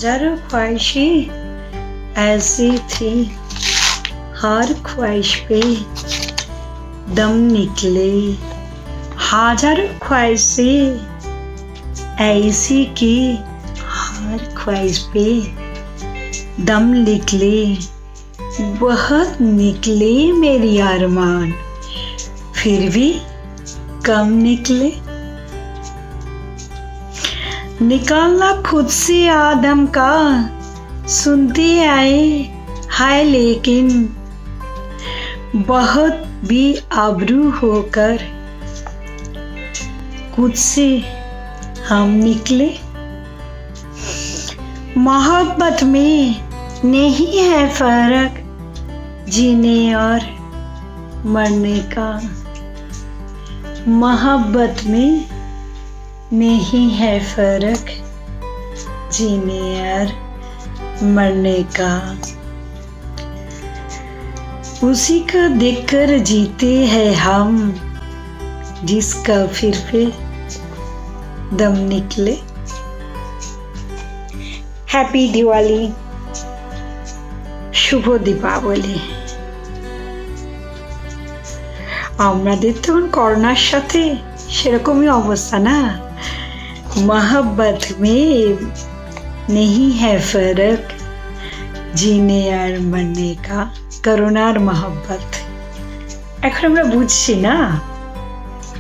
हजारों ख्वाहिशें ऐसी थी, हर ख्वाहिश पे दम निकले। हजारों ख्वाहिशें ऐसी की, हर ख्वाहिश पे दम निकले। बहुत निकले मेरी अरमान, फिर भी कम निकले। निकालना खुद से आदम का सुनते आए हाय, लेकिन बहुत भी आबरू होकर खुद से हम निकले। मोहब्बत में नहीं है फर्क जीने और मरने का। मोहब्बत में नहीं है फर्क जीने और मरने का। उसी का देखकर जीते हैं हम, जिसका फिर पे दम निकले। हैप्पी दिवाली, শুভ দীপাবলি। আমাদের তখন করোনার সাথে সেরকমই অবস্থা না। मोहब्बत में नहीं है फर्क जीने আর मरने का। করোনার मोहब्बत এখন আমরা বুঝছি না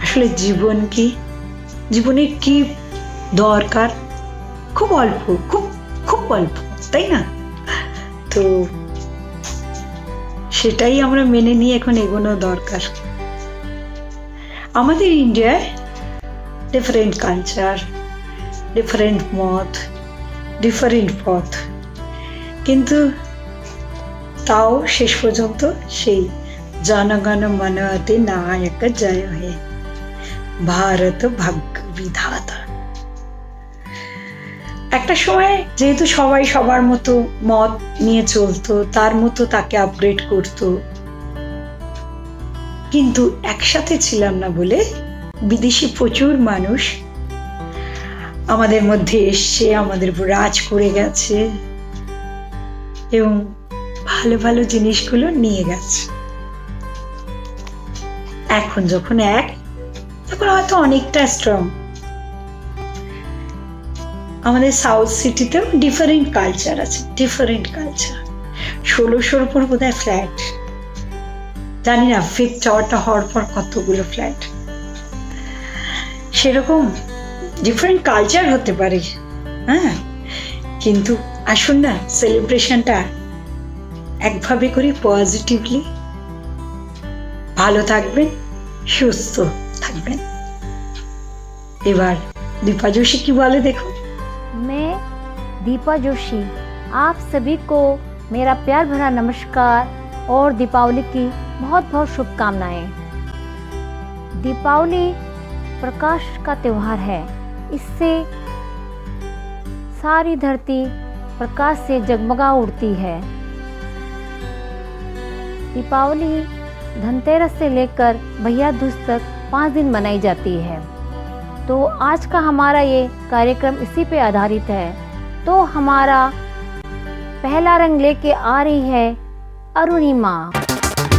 আসলে জীবন কি, জীবনের কি দরকার। খুব অল্প, খুব খুব অল্প, তাই না? তো সেটাই আমরা মেনে নিয়ে এখন এগোনো দরকার। আমাদের ইন্ডিয়ায় ডিফারেন্ট কালচার, ডিফারেন্ট মত, ডিফারেন্ট পথ, কিন্তু তাও শেষ পর্যন্ত সেই জনগণ মন অতি নায়ক জয় হে ভারত ভাগ্য বিধাতা। একটা সময় যেহেতু সবাই সবার মতো মত নিয়ে চলতো, তার মতো তাকে আপগ্রেড করতো, কিন্তু একসাথে ছিলাম না বলে বিদেশি প্রচুর মানুষ আমাদের মধ্যে এসছে, আমাদের উপর রাজ করে গেছে এবং ভালো ভালো জিনিসগুলো নিয়ে গেছে। এখন যখন তখন হয়তো অনেকটা স্ট্রং। আমাদের সাউথ সিটিতেও ডিফারেন্ট কালচার আছে, ডিফারেন্ট কালচার। 1600-র উপর বোধহয় ফ্ল্যাট, জানি না ফিফথ টাওয়ারটা হওয়ার পর কতগুলো ফ্ল্যাট। সেরকম ডিফারেন্ট কালচার হতে পারে, হ্যাঁ, কিন্তু আসুন না সেলিব্রেশনটা একভাবে করি, পজিটিভলি। ভালো থাকবেন, সুস্থ থাকবেন। এবার দীপা जोशी কি বলে দেখো। मैं दीपा जोशी आप सभी को मेरा प्यार भरा नमस्कार और दीपावली की बहुत बहुत शुभकामनाएं। दीपावली प्रकाश का त्यौहार है। इससे सारी धरती प्रकाश से जगमगा उठती है। दीपावली धनतेरस से लेकर भैया दूज तक 5 दिन मनाई जाती है। तो आज का हमारा ये कार्यक्रम इसी पे आधारित है। तो हमारा पहला रंग लेके आ रही है अरुणिमा।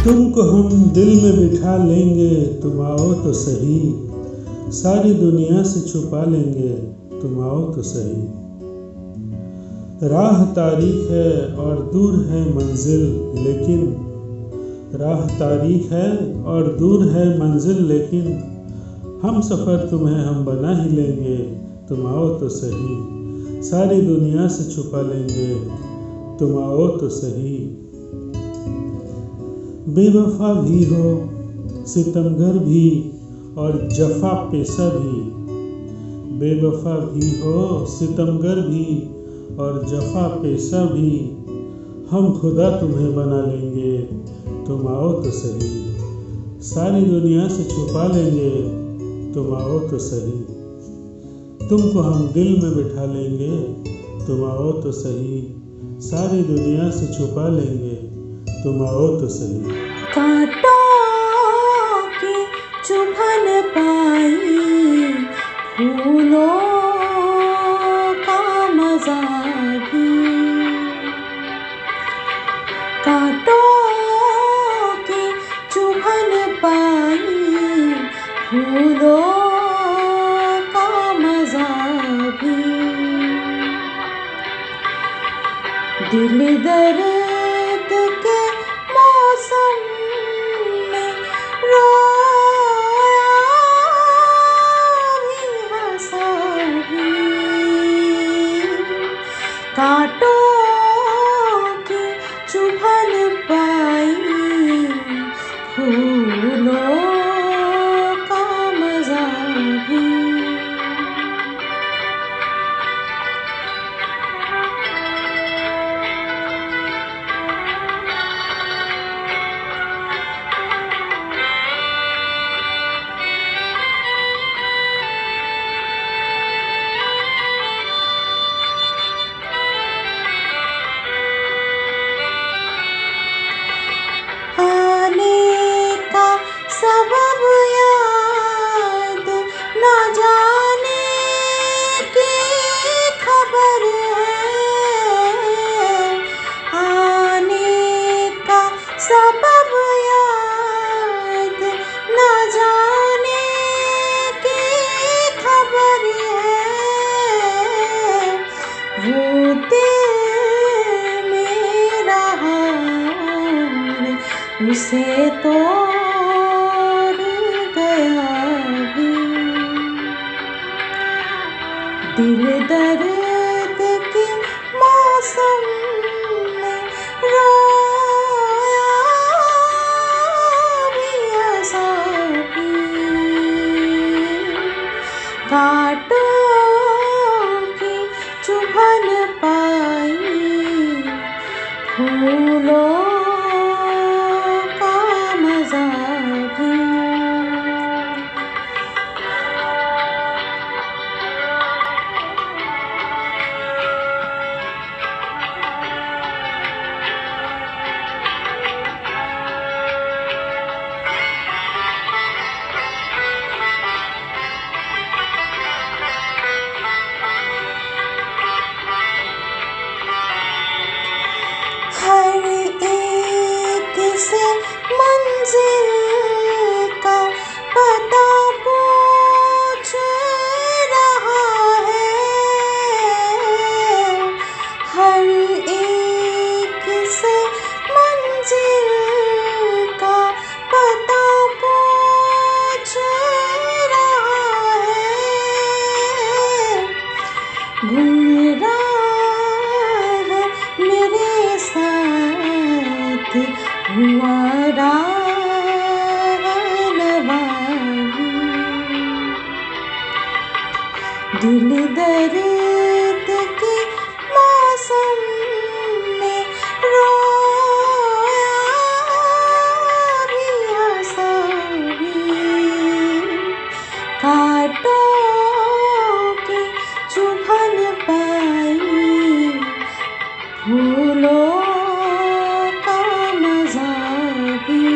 तुमको हम दिल में बिठा लेंगे, तुम आओ तो सही, सारी दुनिया से छुपा लेंगे, तुम आओ तो सही। राह तारीख है और दूर है मंजिल, लेकिन राह तारीख है और दूर है मंजिल, लेकिन हम सफ़र तुम्हें हम बना ही लेंगे, तुम आओ तो सही, सारी दुनिया से छुपा लेंगे, तुम आओ तो सही। बेवफा भी हो, सितमगर भी और जफा पेशा भी, बेवफा भी हो, सितमगर भी और जफा पेशा भी, हम खुदा तुम्हें बना लेंगे, तुम आओ तो सही, सारी दुनिया से छुपा लेंगे, तुम आओ तो सही। तुमको हम दिल में बिठा लेंगे, तुम आओ तो सही, सारी दुनिया से छुपा लेंगे, तुम आओ तो सही। कांटों की चुभन पाई, फूलों का मजा भी दिल दर्द के मौसम में रोया भी हंसा भी, कांटों की चुभन पाई फूलों का मजा भी। आने का सबब याद न जाने की खबर है, आने का सबब याद न जाने की खबर है, वो दिल मेरा हार उसे तोड़ गया भी। दिल दर्द के मौसम में रोया भी हंसा भी, कांटों की चुभन पाई फूलों का मजा भी। हर एक से मंजिल का पता पूछ रहा है, हर एक से मंजिल का पता पूछ रहा है, गुमराह है मेरे साथ हुआ राहनवा भी। दिल दर्द के मौसम में रोया भी हंसा भी, कांटों की चुभन पाई फूलों का मजा भी।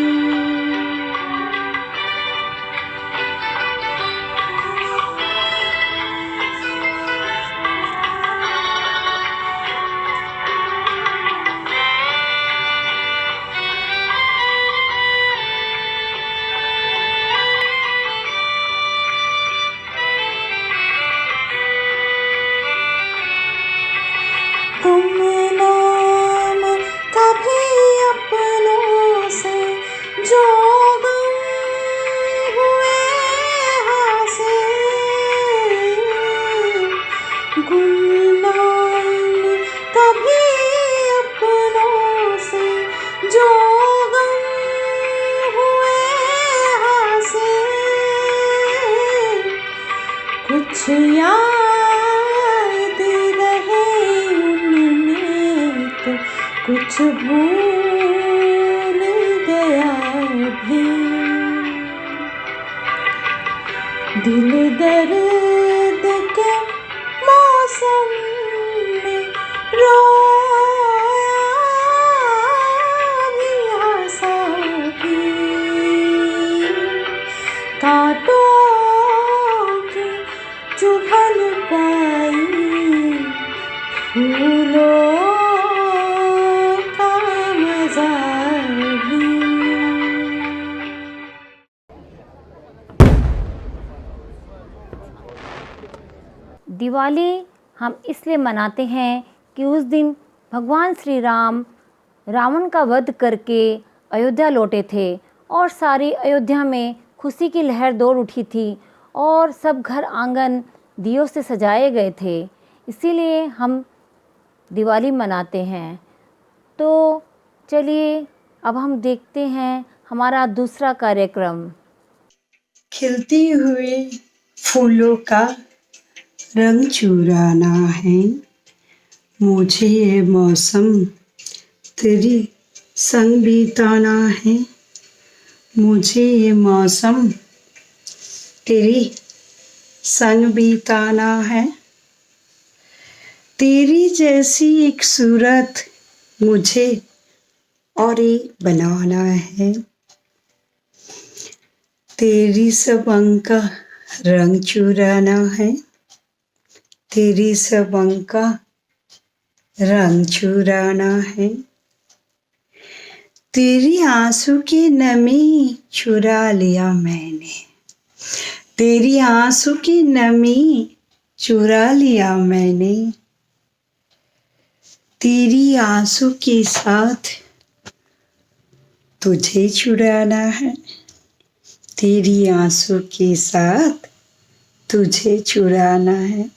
तुम नाम कभी अपनों से जो गम हुए हासिल, गुमनाम कभी अपनों से जो गम हुए हासिल, कुछ याद रहे उनमें तो कुछ भूल गया भी। दिल दर्द के मौसम में रोया भी हंसा भी, कांटों की चुभन पाई फूलों का मजा भी। दिवाली हम इसलिए मनाते हैं कि उस दिन भगवान श्री राम रावण का वध करके अयोध्या लौटे थे और सारी अयोध्या में खुशी की लहर दौड़ उठी थी और सब घर आंगन दियों से सजाए गए थे। इसीलिए हम दिवाली मनाते हैं। तो चलिए अब हम देखते हैं हमारा दूसरा कार्यक्रम। खिलते हुए फूलों का रंग चुराना है, मुझे ये मौसम तेरी संग बिताना है, मुझे ये मौसम तेरी संग बिताना है। तेरी जैसी एक सूरत मुझे और एक बनाना है, तेरी सब अंग का रंग चुराना है, तेरी सब अंग का रंग चुराना है। तेरी आंसू की नमी चुरा लिया मैंने, तेरी आंसू की नमी चुरा लिया मैंने। तेरी आंसू के साथ तुझे चुराना है, तेरी आंसू के साथ तुझे चुराना है।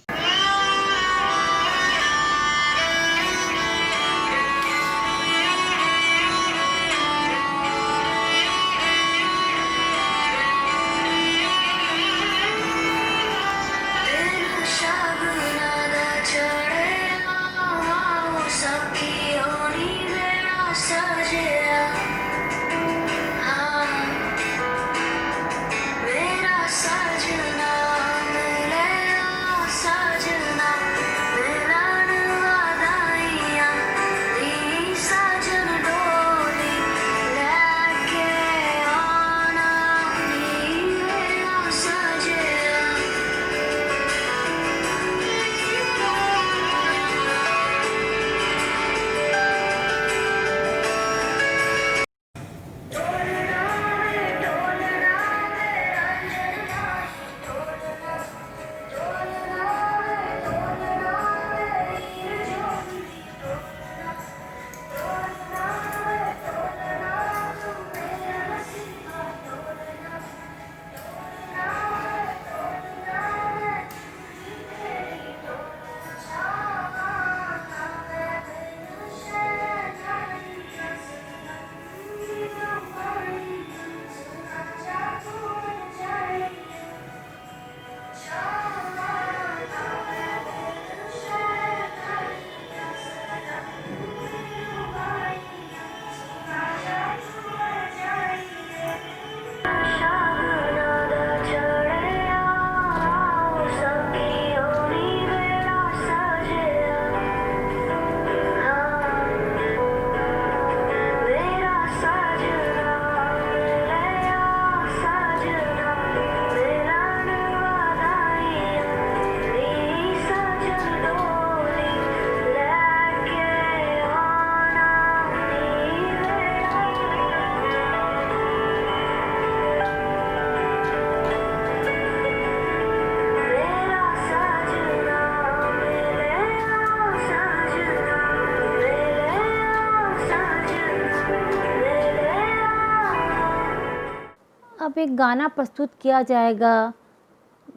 अब एक गाना प्रस्तुत किया जाएगा।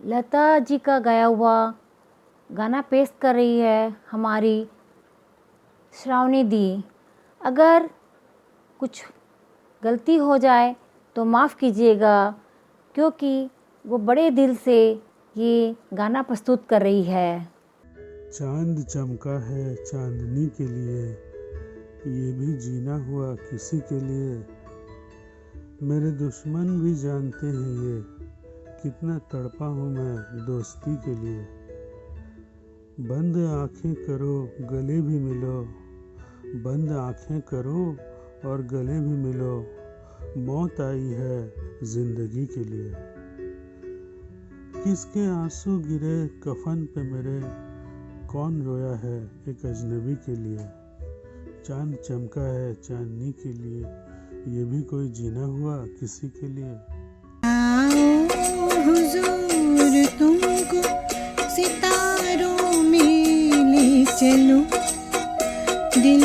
लता जी का गाया हुआ गाना पेश कर रही है हमारी श्रावणी दी। अगर कुछ गलती हो जाए तो माफ़ कीजिएगा, क्योंकि वो बड़े दिल से ये गाना प्रस्तुत कर रही है। चांद चमका है चांदनी के लिए, ये भी जीना हुआ किसी के लिए। मेरे दुश्मन भी जानते हैं ये, कितना तड़पा हूँ मैं दोस्ती के लिए। बंद आंखें करो गले भी मिलो, बंद आंखें करो और गले भी मिलो। मौत आई है जिंदगी के लिए। किसके आंसू गिरे कफन पे मेरे, कौन रोया है एक अजनबी के लिए। चांद चमका है चांदनी के लिए, ये भी कोई जीना हुआ किसी के लिए। आओ हुजूर तुमको सितारों में ले चलो, दिल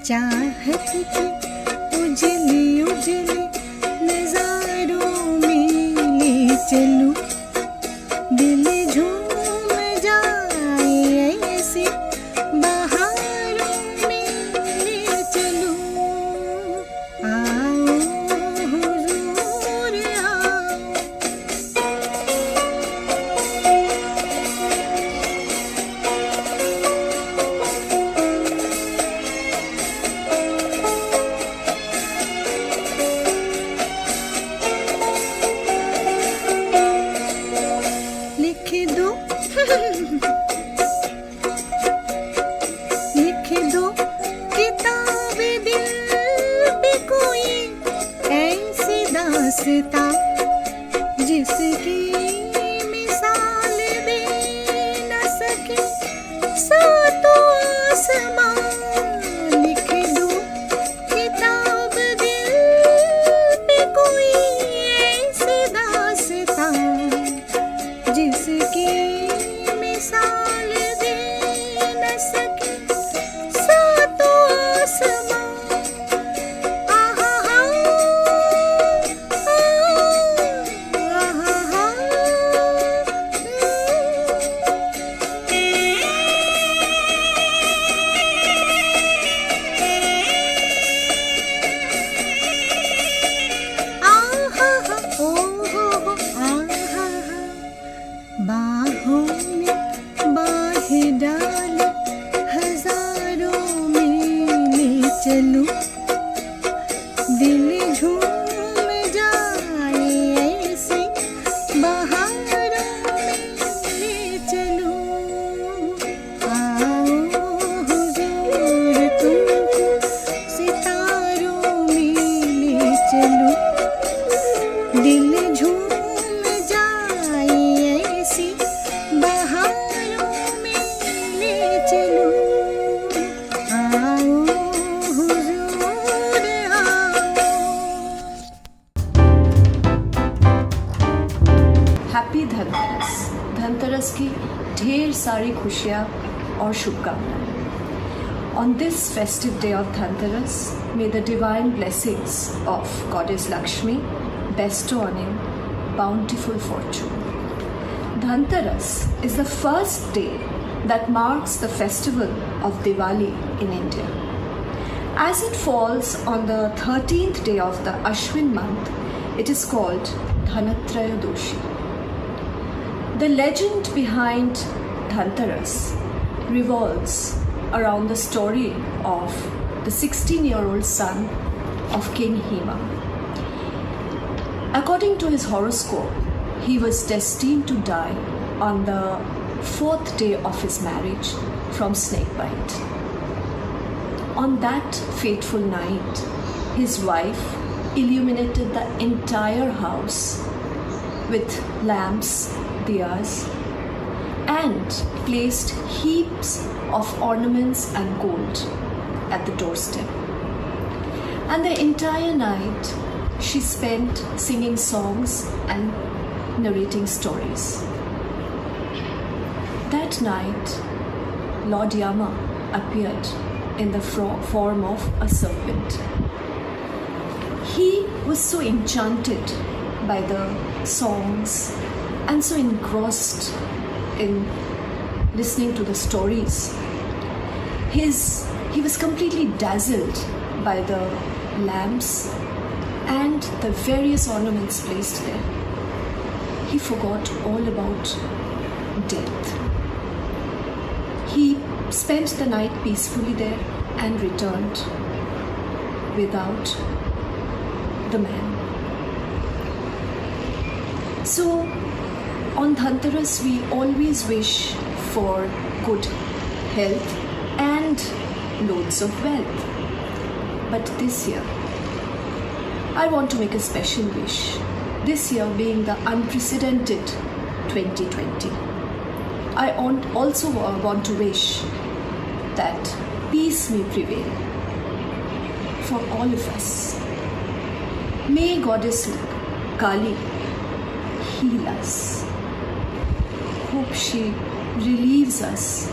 चाहत की उजली उजली नजारों में ले चलूं, दिल झूम जाए ऐसी बहारों में ले चलूं। आओ हुजूर आओ, लिख दो लिख दो किताब दिल पे कोई ऐसी दास्तां जिसकी मिसाल दे न सके सातों आसमां। लिख दो किताब दिल पे कोई ऐसी दास्तां जिसकी मिसाल दे न सके सातों आसमां। आहा हा, आहा हा, आहा हा, ओ हो आहा हा। बाहों में बाहें डाल हजारों में ले चलूं, दिल झूम जाए ऐसे बहारों में ले चलूं। आओ हुजूर तुमको सितारों में ले चलूं, दिल झूम जाए ऐसी बहारों में ले चलूं। आओ हुजूर आओ। हैप्पी धनतेरस। धनतेरस की ढेर सारी खुशियाँ और शुभकामनाएं। On this festive day of Dhanteras, may the divine blessings of Goddess Lakshmi bestow on him bountiful fortune. Dhanteras is the first day that marks the festival of Diwali in India. As it falls on the 13th day of the Ashwin month, it is called Dhanatrayodashi. The legend behind Dhanteras revolves around the story of the 16-year-old son of King Hima. According to his horoscope, he was destined to die on the 4th day of his marriage from snakebite. On that fateful night, his wife illuminated the entire house with lamps, diyas, and placed heaps of ornaments and gold at the doorstep. And the entire night she spent singing songs and narrating stories. That night, Lord Yama appeared in the form of a serpent. He was so enchanted by the songs and so engrossed in listening to the stories. He was completely dazzled by the lamps and the various ornaments placed there. He forgot all about death. He spent the night peacefully there and returned without the man. So, on Dhanteras, we always wish for good health and loads of wealth. But this year, I want to make a special wish. This year being the unprecedented 2020. I also want to wish that peace may prevail for all of us. May Goddess Kali heal us. Hope she relieves us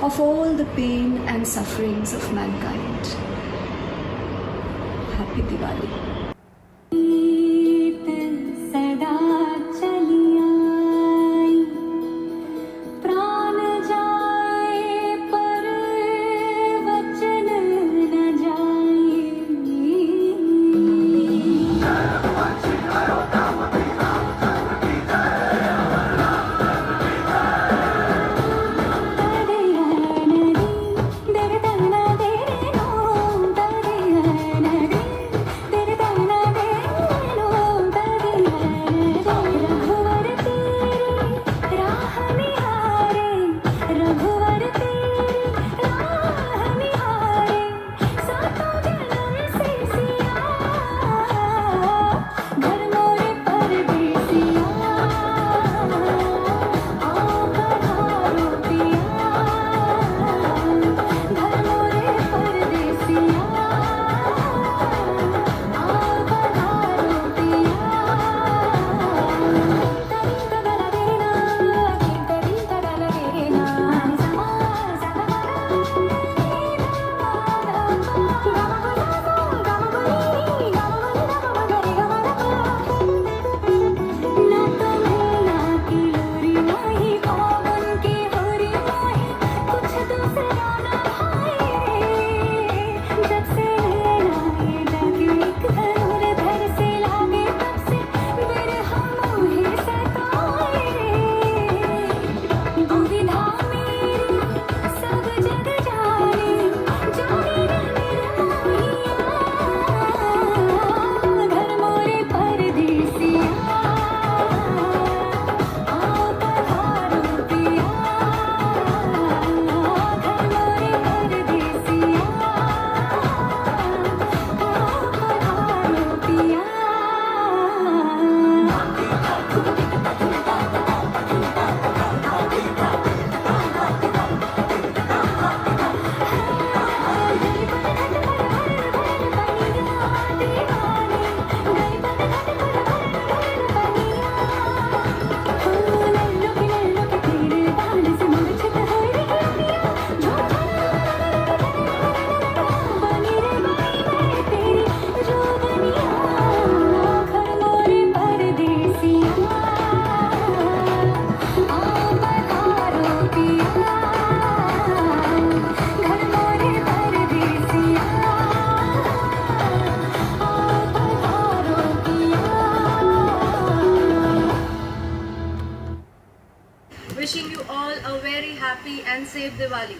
of all the pain and sufferings of mankind. Happy Diwali. सदा चली आई, प्राण जाए पर वचन न जाए। Wishing you all a very happy and safe Diwali.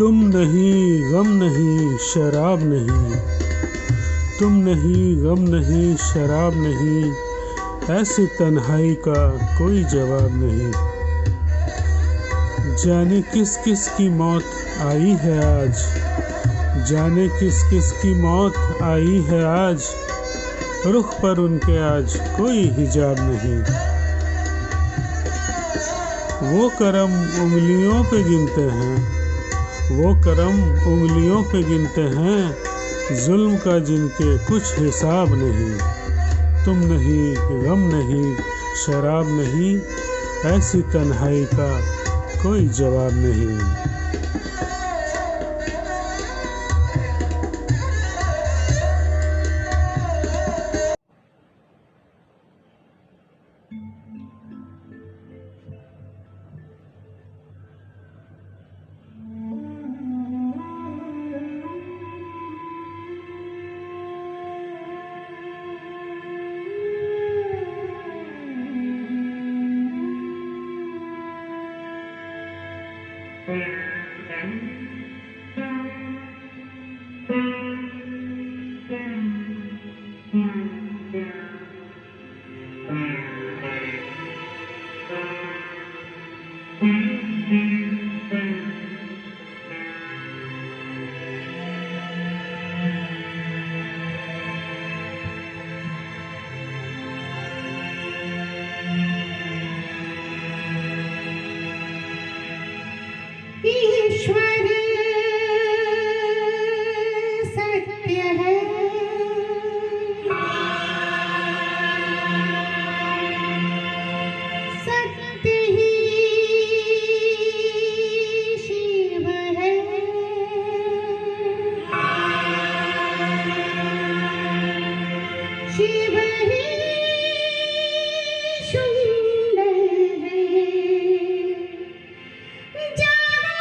तुम नहीं गम नहीं शराब नहीं, तुम नहीं गम नहीं शराब नहीं, ऐसी तन्हाई का कोई जवाब नहीं। जाने किस किस की मौत आई है आज, जाने किस किस की मौत आई है आज, रुख पर उनके आज कोई हिजाब नहीं। वो करम उंगलियों पे गिनते हैं, वो करम उंगलियों पे गिनते हैं, जुल्म का जिनके कुछ हिसाब नहीं। तुम नहीं गम नहीं शराब नहीं, ऐसी तन्हाई का कोई जवाब नहीं। ईश्वर सत्य है, सत्य ही शिव है। शिव ही सुंदर है, जानो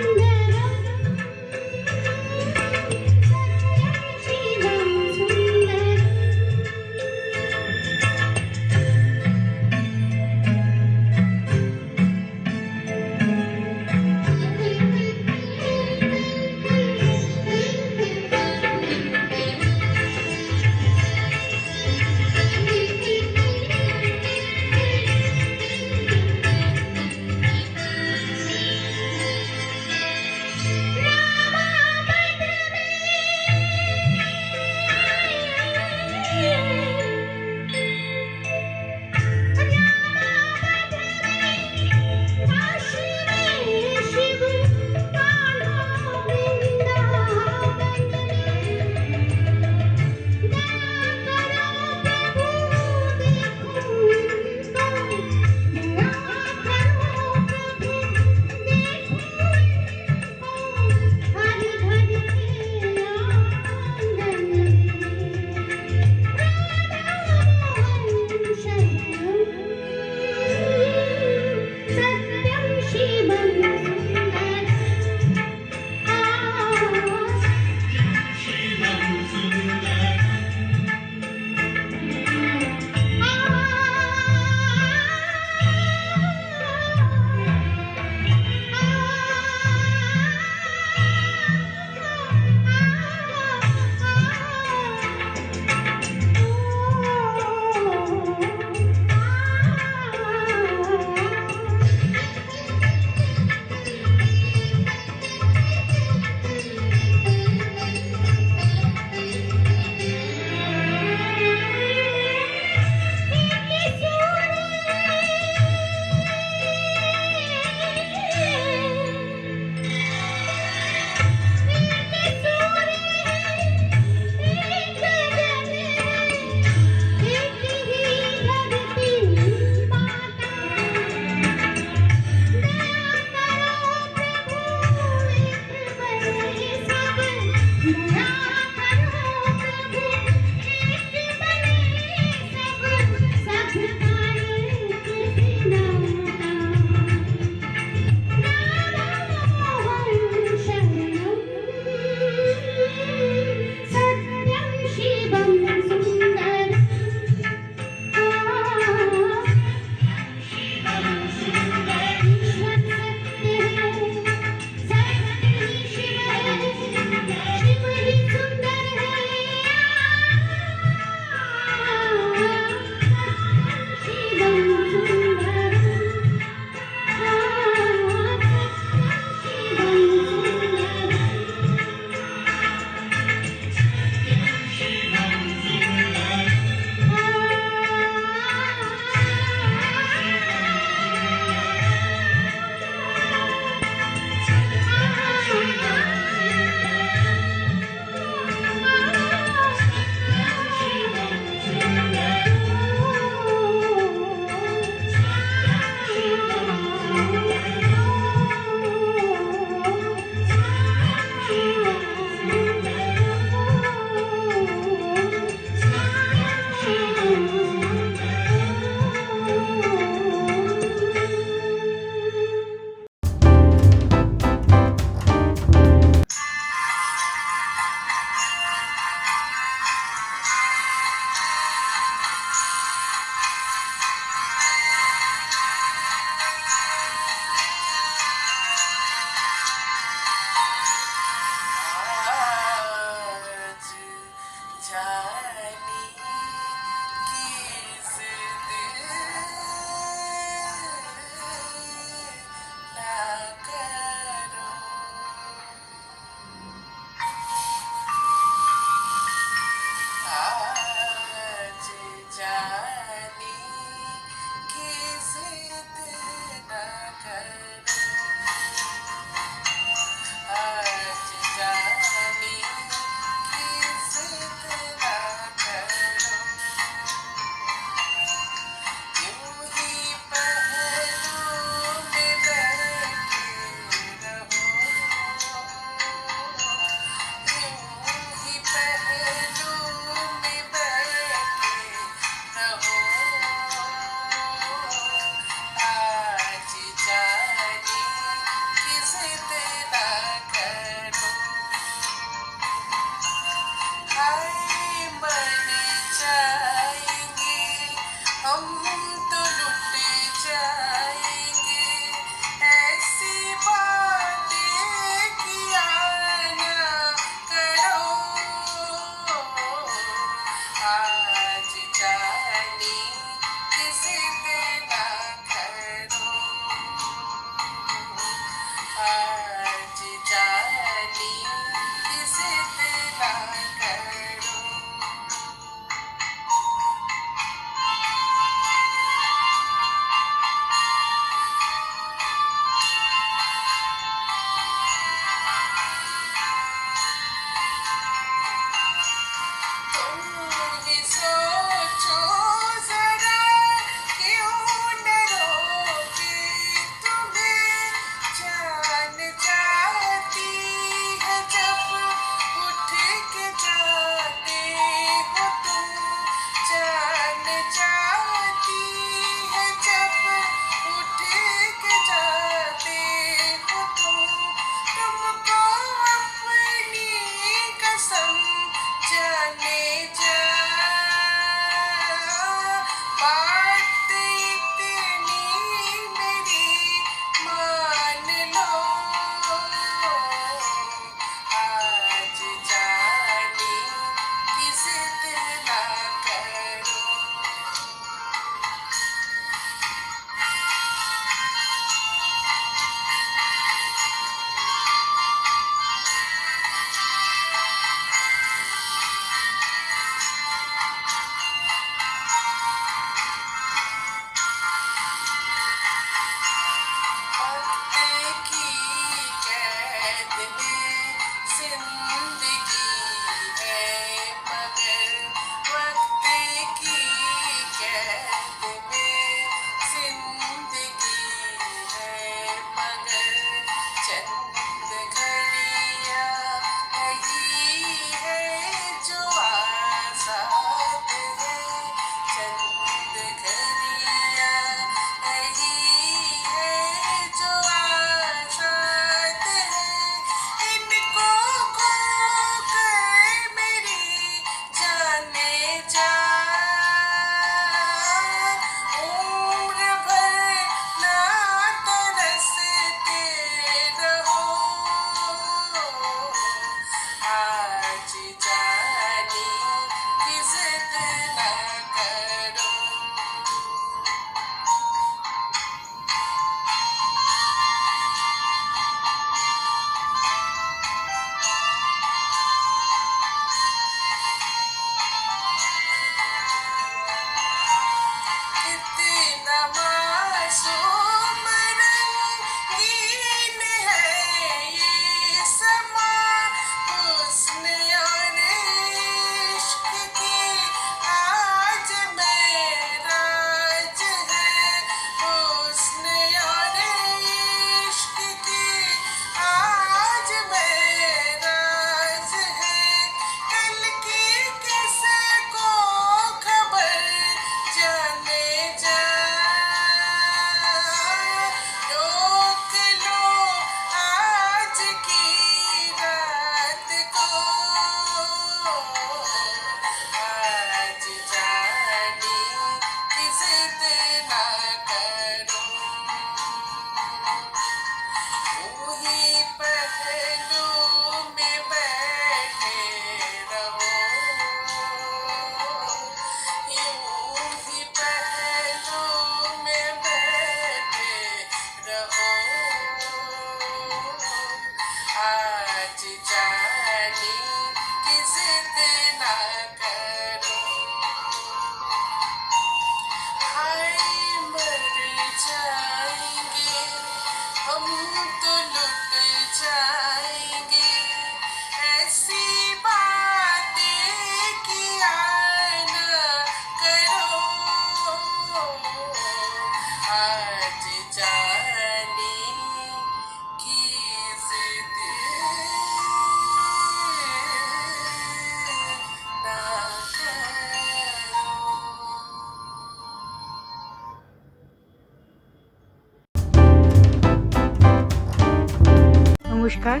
নমস্কার।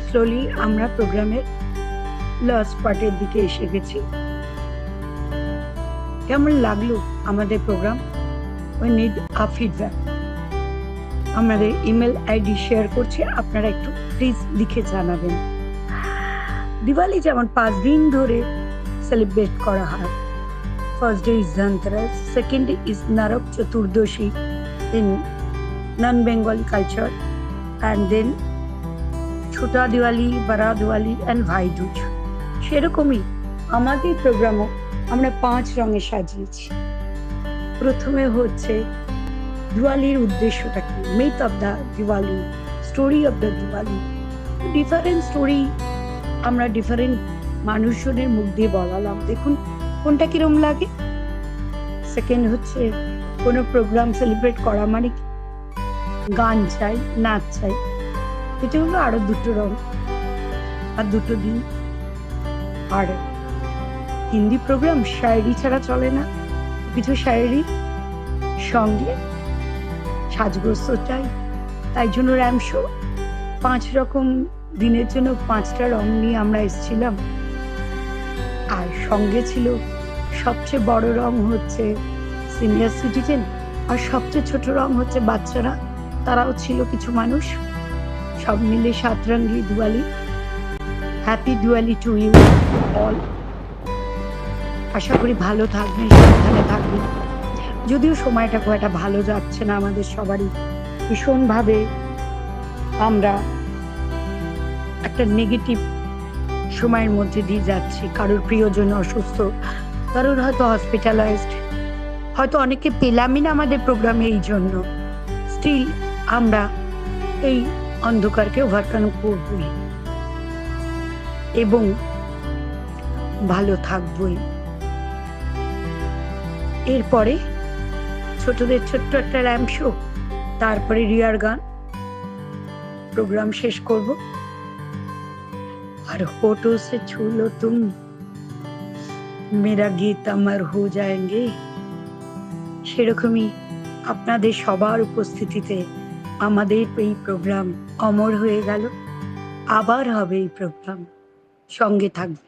স্লোলি আমরা প্রোগ্রামের লাস্ট পার্টের দিকে এসে গেছি। কেমন লাগলো আমাদের programme? We need a feedback. আমাদের ইমেল আইডি শেয়ার করছি, আপনারা একটু প্লিজ লিখে জানাবেন। দিওয়ালি যেমন 5 দিন ধরে সেলিব্রেট করা হয়। First day is Dhanteras, second day is Narak Chaturdashi in non Bengali culture, and then Chhota Diwali, বড়া দিওয়ালি অ্যান্ড ভাই দুজ। সেরকমই আমাদের প্রোগ্রামও আমরা 5 রঙে সাজিয়েছি। প্রথমে হচ্ছে দিওয়ালির উদ্দেশ্যটা কি, myth of the Diwali, story of the Diwali. Different story আমরা ডিফারেন্ট মানুষজনের মুখ দিয়ে বলালাম, দেখুন কোনটা কিরম লাগে। সেকেন্ড হচ্ছে কোনো প্রোগ্রাম সেলিব্রেট করা মানে কি? গান চাই, নাচ চাই, এটা হলো আরো 2টো রং আর 2টো দিন। আর হিন্দি প্রোগ্রাম শায়েরি ছাড়া চলে না, কিছু শায়েরি সঙ্গে সাজগোজ চাই, তাই জন্য র্যাম শো। 5 রকম দিনের জন্য 5টা রং নিয়ে আমরা এসেছিলাম। আর সঙ্গে ছিল সবচেয়ে বড় রং হচ্ছে সিনিয়র সিটিজেন, আর সবচেয়ে ছোট রং হচ্ছে বাচ্চারা, তারাও ছিল কিছু মানুষ। সব মিলে 7 রঙি Diwali. Happy Diwali to you all. আশা করি ভালো থাকবেন, সাবধানে থাকবেন। যদিও সময়টা খুব একটা ভালো যাচ্ছে না আমাদের সবারই, ভীষণভাবে আমরা একটা নেগেটিভ সময়ের মধ্যে দিয়ে যাচ্ছি। কারোর প্রিয়জন অসুস্থ, কারোর হয়তো হসপিটালাইজড, হয়তো অনেকে পেলামই না আমাদের প্রোগ্রামে। এই জন্য স্টিল আমরা এই অন্ধকারকে ওভারকাম করবই এবং ভালো থাকবই। এরপরে ছোটদের ছোট্ট একটা র্যাম্প শো, তারপরে রিয়ার গান, প্রোগ্রাম শেষ করব। আর होठों से छू लो तुम मेरा गीत अमर हो जाएंगे। সেরকমই আপনাদের সবার উপস্থিতিতে আমাদের এই প্রোগ্রাম অমর হয়ে গেল। আবার হবে এই প্রোগ্রাম, সঙ্গে থাকবে।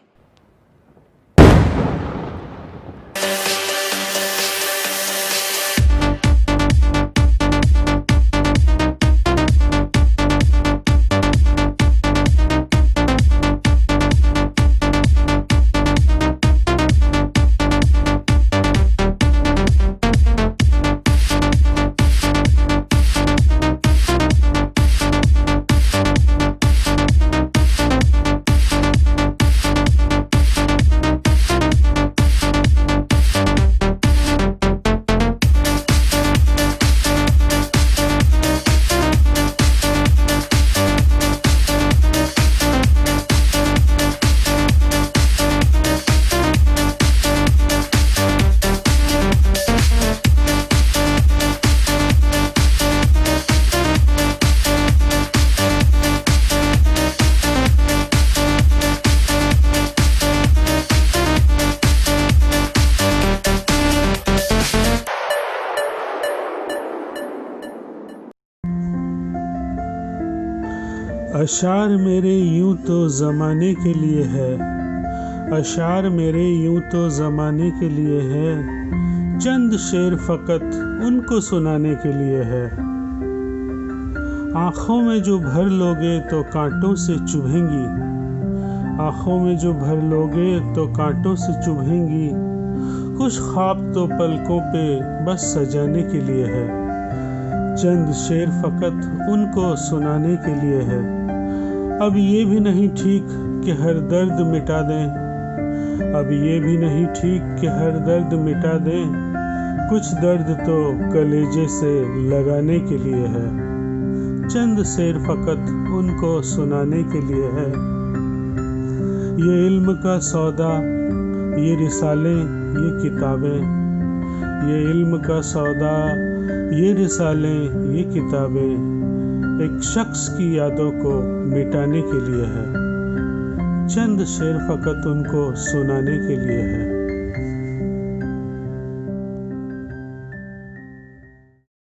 अशार मेरे यूं तो ज़माने के लिए है, अशार मेरे यूं तो ज़माने के लिए है, चंद शेर फ़कत उनको सुनाने के लिए है। आँखों में जो भर लोगे तो कांटों से चुभेंगी, आँखों में जो भर लोगे तो कांटों से चुभेंगी, कुछ ख्वाब तो पलकों पे बस सजाने के लिए है, चंद शेर फ़कत उनको सुनाने के लिए है। अब ये भी नहीं ठीक कि हर दर्द मिटा दें, अब ये भी नहीं ठीक कि हर दर्द मिटा दें, कुछ दर्द तो कलेजे से लगाने के लिए है, चंद शेर फ़कत उनको सुनाने के लिए है। ये इल्म का सौदा, ये रिसाले, ये किताबें, ये इल्म का सौदा, ये रिसाले, ये किताबें एक शख्स की यादों को मिटाने के लिए है, चंद शेर फ़कत उनको सुनाने के लिए है।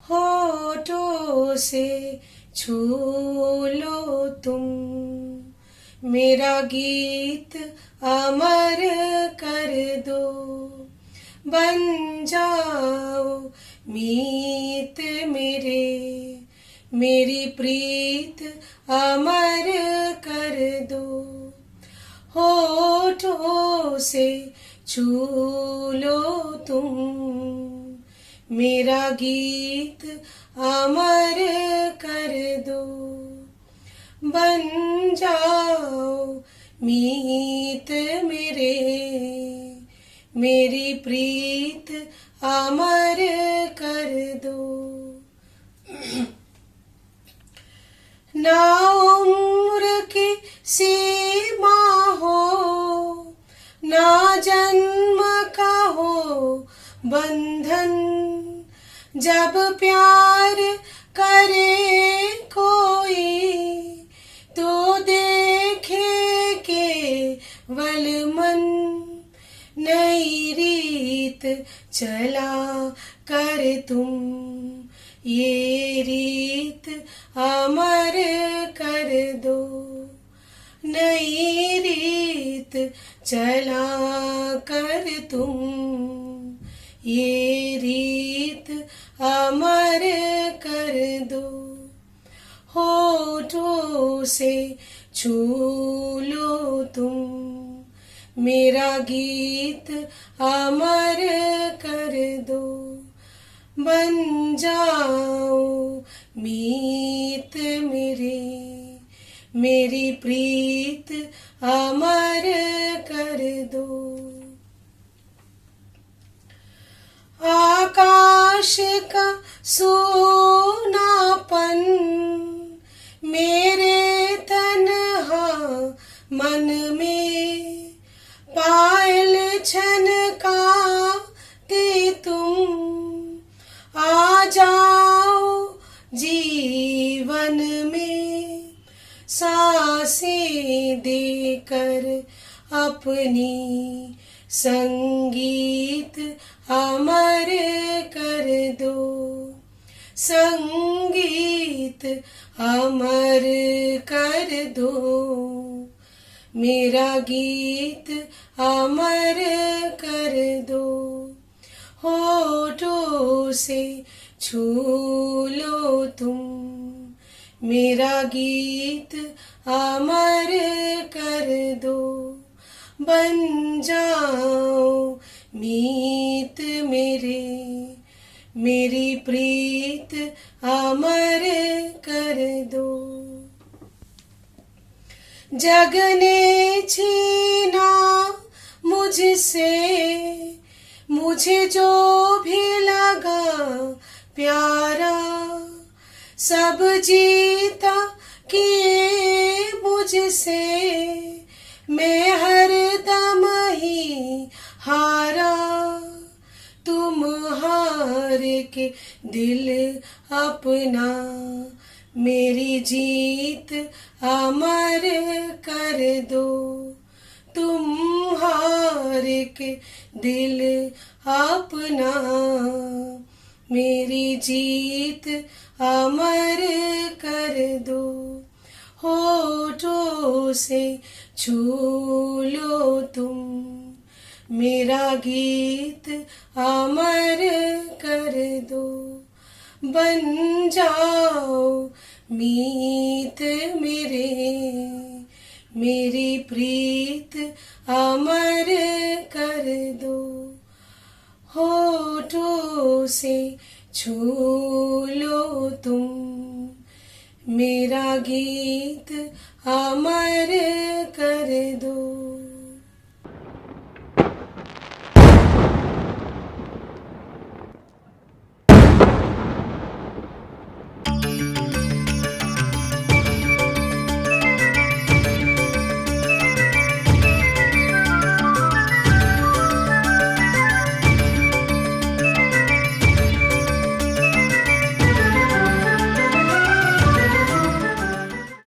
होठों से छू लो तुम मेरा गीत अमर कर दो, बन जाओ मीत मेरे, मेरी प्रीत अमर कर दो। होठों से छू लो तुम, मेरा गीत अमर कर दो, बन जाओ मीत मेरे, मेरी प्रीत अमर कर दो। ना उम्र की सीमा हो, ना जन्म का हो बंधन, जब प्यार करे कोई तो देखे केवल मन, नई रीत चला कर तुम, ये रीत अमर कर दो, नई रीत चला कर तुम, ये रीत अमर कर दो। होठों से छू लो तुम, मेरा गीत अमर कर दो, बन जाओ मीत मेरे, मेरी प्रीत अमर कर दो। आकाश का सोनापन मेरे तन्हा मन में, पायल छनकाते तुम, आ जाओ जीवन में, सांसें देकर अपनी संगीत अमर कर दो, संगीत अमर कर दो, मेरा गीत अमर कर दो। होठों से छू लो तुम, मेरा गीत अमर कर दो, बन जाओ मीत मेरे, मेरी प्रीत अमर कर दो। जग ने छीना मुझसे, मुझे जो भी लगा प्यारा, सब जीता किए मुझसे, मैं हर दम ही हारा, तुम हार के दिल अपना, मेरी जीत अमर कर दो, तुम हार के दिल अपना, मेरी जीत अमर कर दो। होठों से छू लो तुम, मेरा गीत अमर कर दो, बन जाओ मीत मेरे, मेरी प्रीत अमर कर दो। होठों से छू लो तुम, मेरा गीत अमर कर दो।